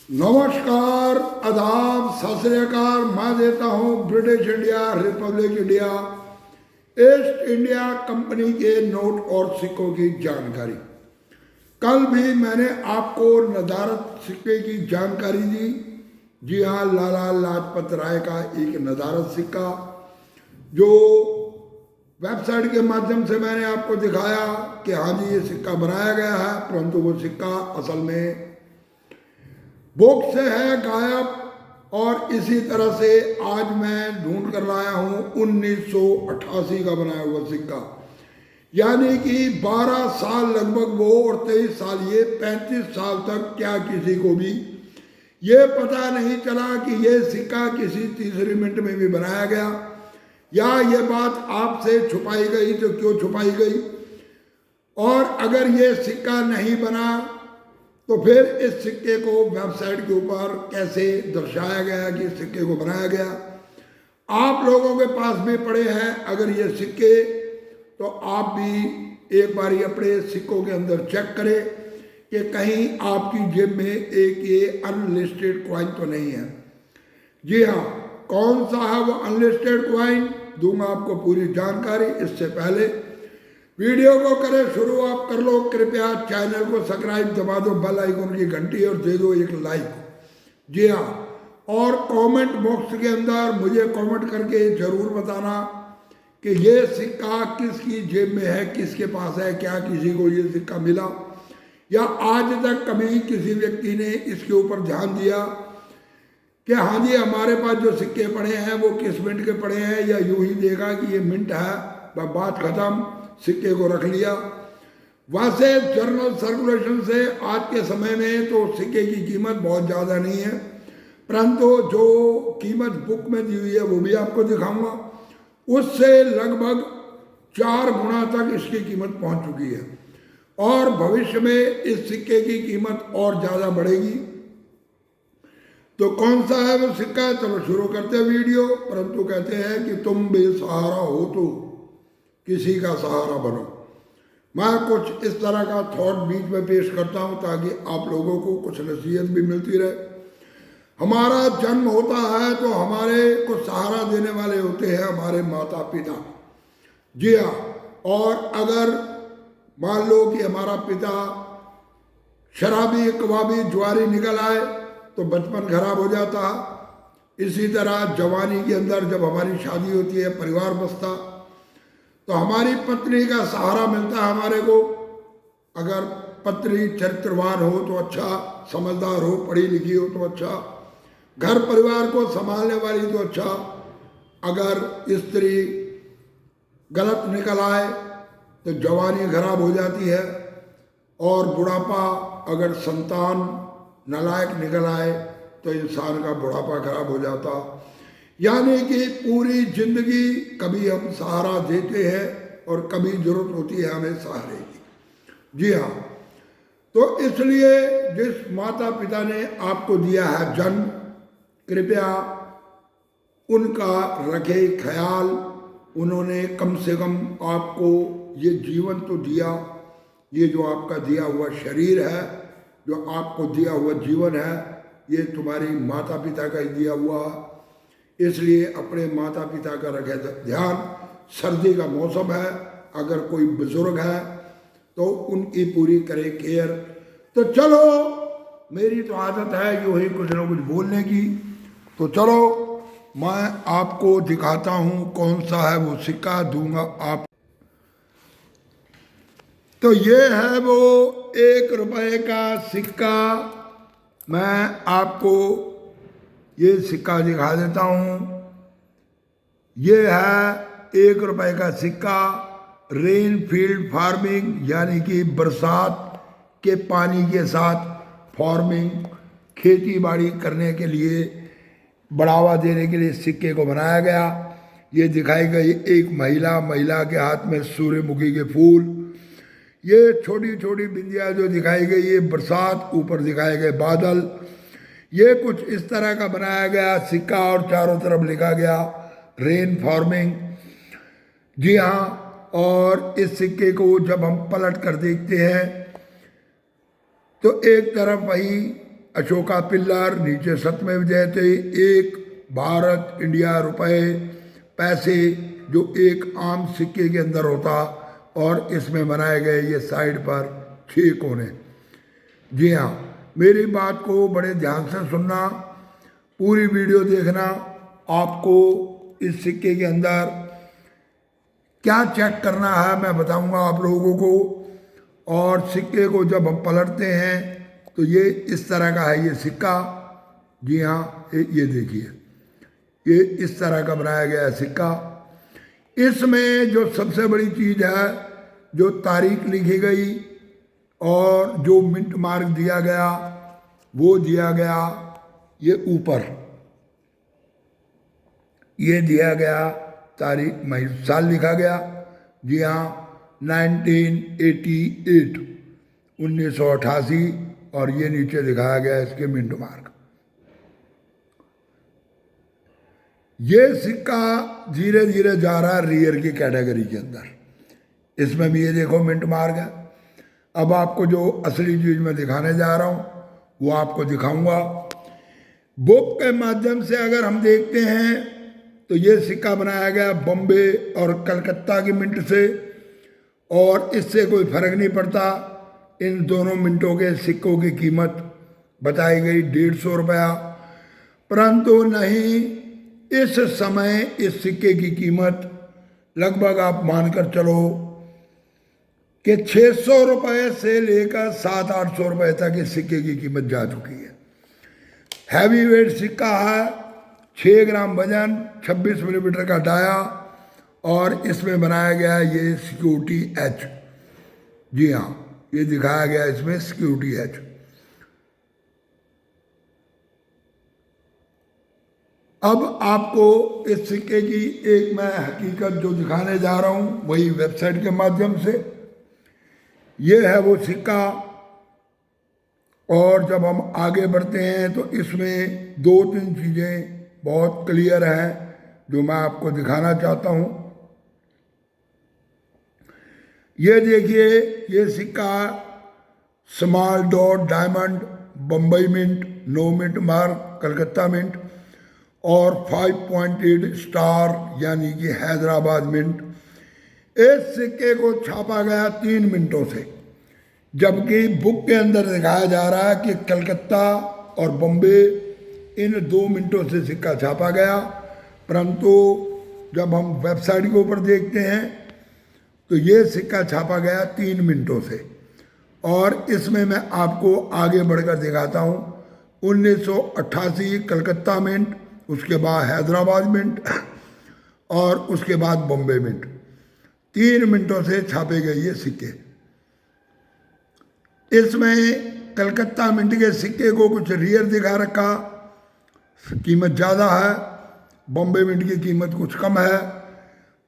नमस्कार, आदाब, सत श्री अकाल। मैं देता हूँ British India Republic India east India company के नोट और सिक्कों की जानकारी। कल भी मैंने आपको नदारत सिक्के की जानकारी दी। जी हाँ, लाला लाजपत राय का एक नदारत सिक्का जो वेबसाइट के माध्यम से मैंने आपको दिखाया कि हाँ जी ये सिक्का बनाया गया है, परंतु वो सिक्का असल में बुक से है गायब। और इसी तरह से आज मैं ढूंढ कर लाया हूं 1988 का बनाया हुआ सिक्का, यानी कि 12 साल लगभग वो और 23 साल ये, 35 साल तक क्या किसी को भी ये पता नहीं चला कि ये सिक्का किसी तीसरी मिनट में भी बनाया गया, या ये बात आपसे छुपाई गई तो क्यों छुपाई गई। और अगर ये सिक्का नहीं बना तो फिर इस सिक्के को वेबसाइट के ऊपर कैसे दर्शाया गया कि इस सिक्के को बनाया गया। आप लोगों के पास भी पड़े हैं अगर ये सिक्के, तो आप भी एक बार अपने सिक्कों के अंदर चेक करें कि कहीं आपकी जेब में एक ये अनलिस्टेड कॉइन तो नहीं है। जी हाँ, कौन सा है वो अनलिस्टेड कॉइन, दूंगा आपको पूरी जानकारी। इससे पहले वीडियो को करें शुरू, आप कर लो कृपया चैनल को सब्सक्राइब, दबा दो बेल आइकन की घंटी और दे दो एक लाइक। जी हाँ, और कमेंट बॉक्स के अंदर मुझे कमेंट करके जरूर बताना कि ये सिक्का किसकी जेब में है, किसके पास है, क्या किसी को ये सिक्का मिला, या आज तक कभी किसी व्यक्ति ने इसके ऊपर ध्यान दिया कि हाँ जी हमारे पास जो सिक्के पड़े हैं वो किस मिनट के पड़े हैं, या यूं ही देखा कि ये मिनट है, बात खत्म, सिक्के को रख लिया। वैसे जनरल सर्कुलेशन से आज के समय में तो सिक्के की कीमत बहुत ज़्यादा नहीं है, परंतु जो कीमत बुक में दी हुई है वो भी आपको दिखाऊंगा, उससे लगभग 4 गुना तक इसकी कीमत पहुंच चुकी है और भविष्य में इस सिक्के की कीमत और ज़्यादा बढ़ेगी। तो कौन सा है वो सिक्का, चलो शुरू करते हैं वीडियो। परंतु कहते हैं कि तुम बेसहारा हो तो किसी का सहारा बनो। मैं कुछ इस तरह का थॉट बीच में पेश करता हूं ताकि आप लोगों को कुछ नसीहत भी मिलती रहे। हमारा जन्म होता है तो हमारे को सहारा देने वाले होते हैं हमारे माता पिता। जी हाँ, और अगर मान लो कि हमारा पिता शराबी, कबाबी, जुआरी निकल आए तो बचपन खराब हो जाता है। इसी तरह जवानी के अंदर जब हमारी शादी होती है, परिवार बसता, तो हमारी पत्नी का सहारा मिलता है हमारे को। अगर पत्नी चरित्रवान हो तो अच्छा, समझदार हो, पढ़ी लिखी हो तो अच्छा, घर परिवार को संभालने वाली तो अच्छा। अगर स्त्री गलत निकल आए तो जवानी खराब हो जाती है, और बुढ़ापा अगर संतान नालायक निकल आए तो इंसान का बुढ़ापा खराब हो जाता। यानी कि पूरी जिंदगी कभी हम सहारा देते हैं और कभी जरूरत होती है हमें सहारे की। जी हाँ, तो इसलिए जिस माता पिता ने आपको दिया है जन्म, कृपया उनका रखे ख्याल। उन्होंने कम से कम आपको ये जीवन तो दिया, ये जो आपका दिया हुआ शरीर है, जो आपको दिया हुआ जीवन है, ये तुम्हारी माता पिता का ही दिया हुआ। इसलिए अपने माता पिता का रखे ध्यान। सर्दी का मौसम है, अगर कोई बुजुर्ग है तो उनकी पूरी करे केयर। तो चलो, मेरी तो आदत है यूँ ही कुछ ना कुछ बोलने की, तो चलो मैं आपको दिखाता हूँ कौन सा है वो सिक्का, दूंगा आप। तो ये है वो 1 रुपए का सिक्का। मैं आपको ये सिक्का दिखा देता हूँ। ये है 1 रुपए का सिक्का। रेन फील्ड फार्मिंग, यानी कि बरसात के पानी के साथ फार्मिंग, खेती बाड़ी करने के लिए बढ़ावा देने के लिए सिक्के को बनाया गया। ये दिखाई गई एक महिला के हाथ में सूर्यमुखी के फूल, ये छोटी छोटी बिंदियाँ जो दिखाई गई, ये बरसात, ऊपर दिखाए गए बादल, ये कुछ इस तरह का बनाया गया सिक्का। और चारों तरफ लिखा गया रेन फार्मिंग। जी हाँ, और इस सिक्के को जब हम पलट कर देखते हैं तो एक तरफ वही अशोका पिल्लर, नीचे सत्यमेव जयते, एक भारत इंडिया रुपए पैसे जो एक आम सिक्के के अंदर होता, और इसमें बनाए गए ये साइड पर 6 कोने। जी हाँ, मेरी बात को बड़े ध्यान से सुनना, पूरी वीडियो देखना। आपको इस सिक्के के अंदर क्या चेक करना है मैं बताऊंगा आप लोगों को। और सिक्के को जब हम पलटते हैं तो ये इस तरह का है ये सिक्का। जी हाँ, ये देखिए, ये इस तरह का बनाया गया है सिक्का। इसमें जो सबसे बड़ी चीज़ है, जो तारीख लिखी गई और जो मिंट मार्क दिया गया, वो दिया गया ये ऊपर, ये दिया गया तारीख साल लिखा गया। जी हाँ, 1988 1988, और ये नीचे दिखाया गया इसके मिंट मार्क। ये सिक्का धीरे धीरे जा रहा है रियर की कैटेगरी के अंदर। इसमें भी ये देखो मिंट मार्क है। अब आपको जो असली चीज मैं दिखाने जा रहा हूं वो आपको दिखाऊंगा। बुक के माध्यम से अगर हम देखते हैं तो ये सिक्का बनाया गया बॉम्बे और कलकत्ता की मिंट से, और इससे कोई फर्क नहीं पड़ता। इन दोनों मिंटों के सिक्कों की कीमत बताई गई 150 रुपया, परंतु नहीं, इस समय इस सिक्के की कीमत लगभग आप मानकर चलो कि 600 रुपये से लेकर 700-800 रुपये तक इस सिक्के की कीमत जा चुकी है। हैवी वेट सिक्का है, 6 ग्राम वजन, 26 मिलीमीटर का डाया, और इसमें बनाया गया ये सिक्योरिटी एच। जी हाँ, ये दिखाया गया इसमें सिक्योरिटी एच। अब आपको इस सिक्के की एक मैं हकीकत जो दिखाने जा रहा हूँ वही वेबसाइट के माध्यम से। ये है वो सिक्का, और जब हम आगे बढ़ते हैं तो इसमें 2-3 चीज़ें बहुत क्लियर हैं जो मैं आपको दिखाना चाहता हूँ। ये देखिए, ये सिक्का small dot diamond, Bombay mint, 9 mint mark, Calcutta mint, और 5.8 स्टार यानी कि हैदराबाद मिंट। इस सिक्के को छापा गया 3 मिनटों से, जबकि बुक के अंदर दिखाया जा रहा है कि कलकत्ता और बॉम्बे इन 2 मिनटों से सिक्का छापा गया। परंतु जब हम वेबसाइट के ऊपर देखते हैं तो ये सिक्का छापा गया 3 मिनटों से। और इसमें मैं आपको आगे बढ़कर दिखाता हूँ 1988 कलकत्ता मिंट, उसके बाद हैदराबाद मिंट, और उसके बाद बॉम्बे मिंट। 3 मिनटों से छापे गए ये सिक्के। इसमें कलकत्ता मिंट के सिक्के को कुछ रियर दिखा रखा, कीमत ज़्यादा है, बॉम्बे मिंट की कीमत कुछ कम है,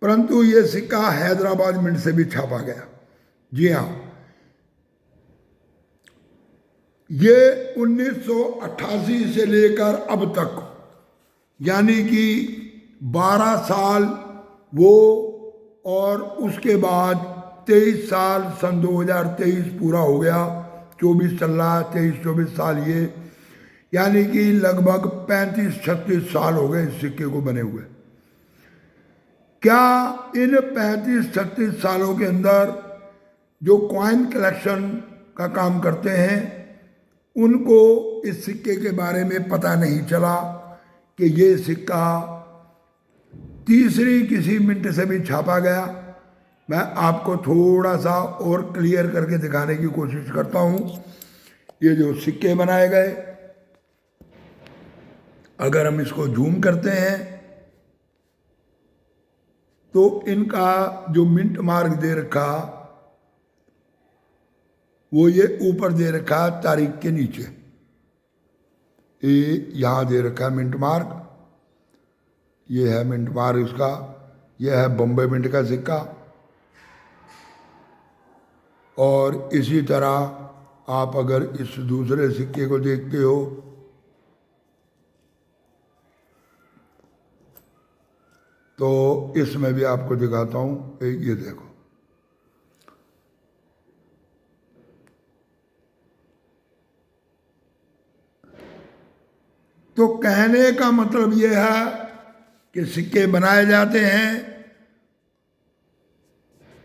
परंतु ये सिक्का हैदराबाद मिंट से भी छापा गया। जी हाँ, ये 1988 से लेकर अब तक यानी कि 12 साल वो, और उसके बाद 23 साल, सन 2023 पूरा हो गया, 24 चल रहा है, 23-24 साल ये, यानी कि लगभग 35-36 साल हो गए इस सिक्के को बने हुए। क्या इन 35-36 सालों के अंदर जो कॉइन कलेक्शन का काम करते हैं उनको इस सिक्के के बारे में पता नहीं चला कि ये सिक्का तीसरी किसी मिंट से भी छापा गया? मैं आपको थोड़ा सा और क्लियर करके दिखाने की कोशिश करता हूँ। ये जो सिक्के बनाए गए, अगर हम इसको जूम करते हैं तो इनका जो मिंट मार्क दे रखा वो ये ऊपर दे रखा तारीख के नीचे, ये यहाँ दे रखा है मिंट मार्क, ये है मिंट मार्क इसका, ये है बॉम्बे मिंट का सिक्का। और इसी तरह आप अगर इस दूसरे सिक्के को देखते हो तो इसमें भी आपको दिखाता हूँ, ये देखो, तो कहने का मतलब ये है कि सिक्के बनाए जाते हैं,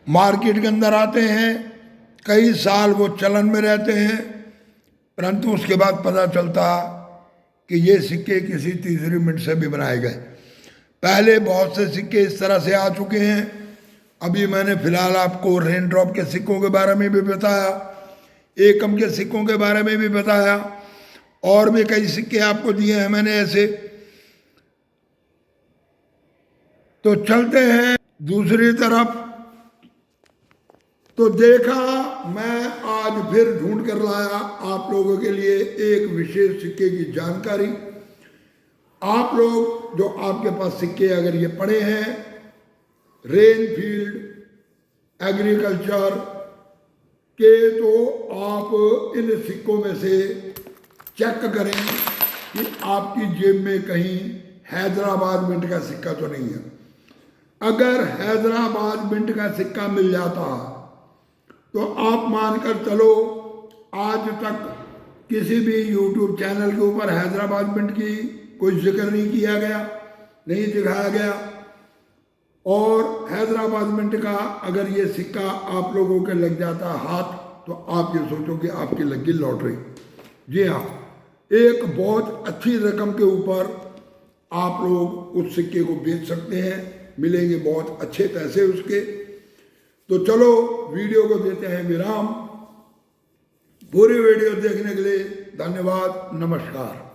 मार्केट के अंदर आते हैं, कई साल वो चलन में रहते हैं, परंतु उसके बाद पता चलता कि ये सिक्के किसी तीसरी मिनट से भी बनाए गए। पहले बहुत से सिक्के इस तरह से आ चुके हैं। अभी मैंने फिलहाल आपको रेन ड्रॉप के सिक्कों के बारे में भी बताया, एकम के सिक्कों के बारे में भी बताया, और भी कई सिक्के आपको दिए हैं मैंने ऐसे। तो चलते हैं दूसरी तरफ। तो देखा मैं आज फिर ढूंढ कर लाया आप लोगों के लिए एक विशेष सिक्के की जानकारी। आप लोग जो आपके पास सिक्के अगर ये पड़े हैं रेनफील्ड एग्रीकल्चर के, तो आप इन सिक्कों में से चेक करें कि आपकी जेब में कहीं हैदराबाद मिंट का सिक्का तो नहीं है। अगर हैदराबाद मिंट का सिक्का मिल जाता तो आप मानकर चलो आज तक किसी भी YouTube चैनल के ऊपर हैदराबाद मिंट की कोई जिक्र नहीं किया गया, नहीं दिखाया गया। और हैदराबाद मिंट का अगर ये सिक्का आप लोगों के लग जाता हाथ, तो आप ये सोचो कि आपकी लग गई लॉटरी। जी हाँ, एक बहुत अच्छी रकम के ऊपर आप लोग उस सिक्के को बेच सकते हैं, मिलेंगे बहुत अच्छे पैसे उसके। तो चलो वीडियो को देते हैं विराम। पूरी वीडियो देखने के लिए धन्यवाद, नमस्कार।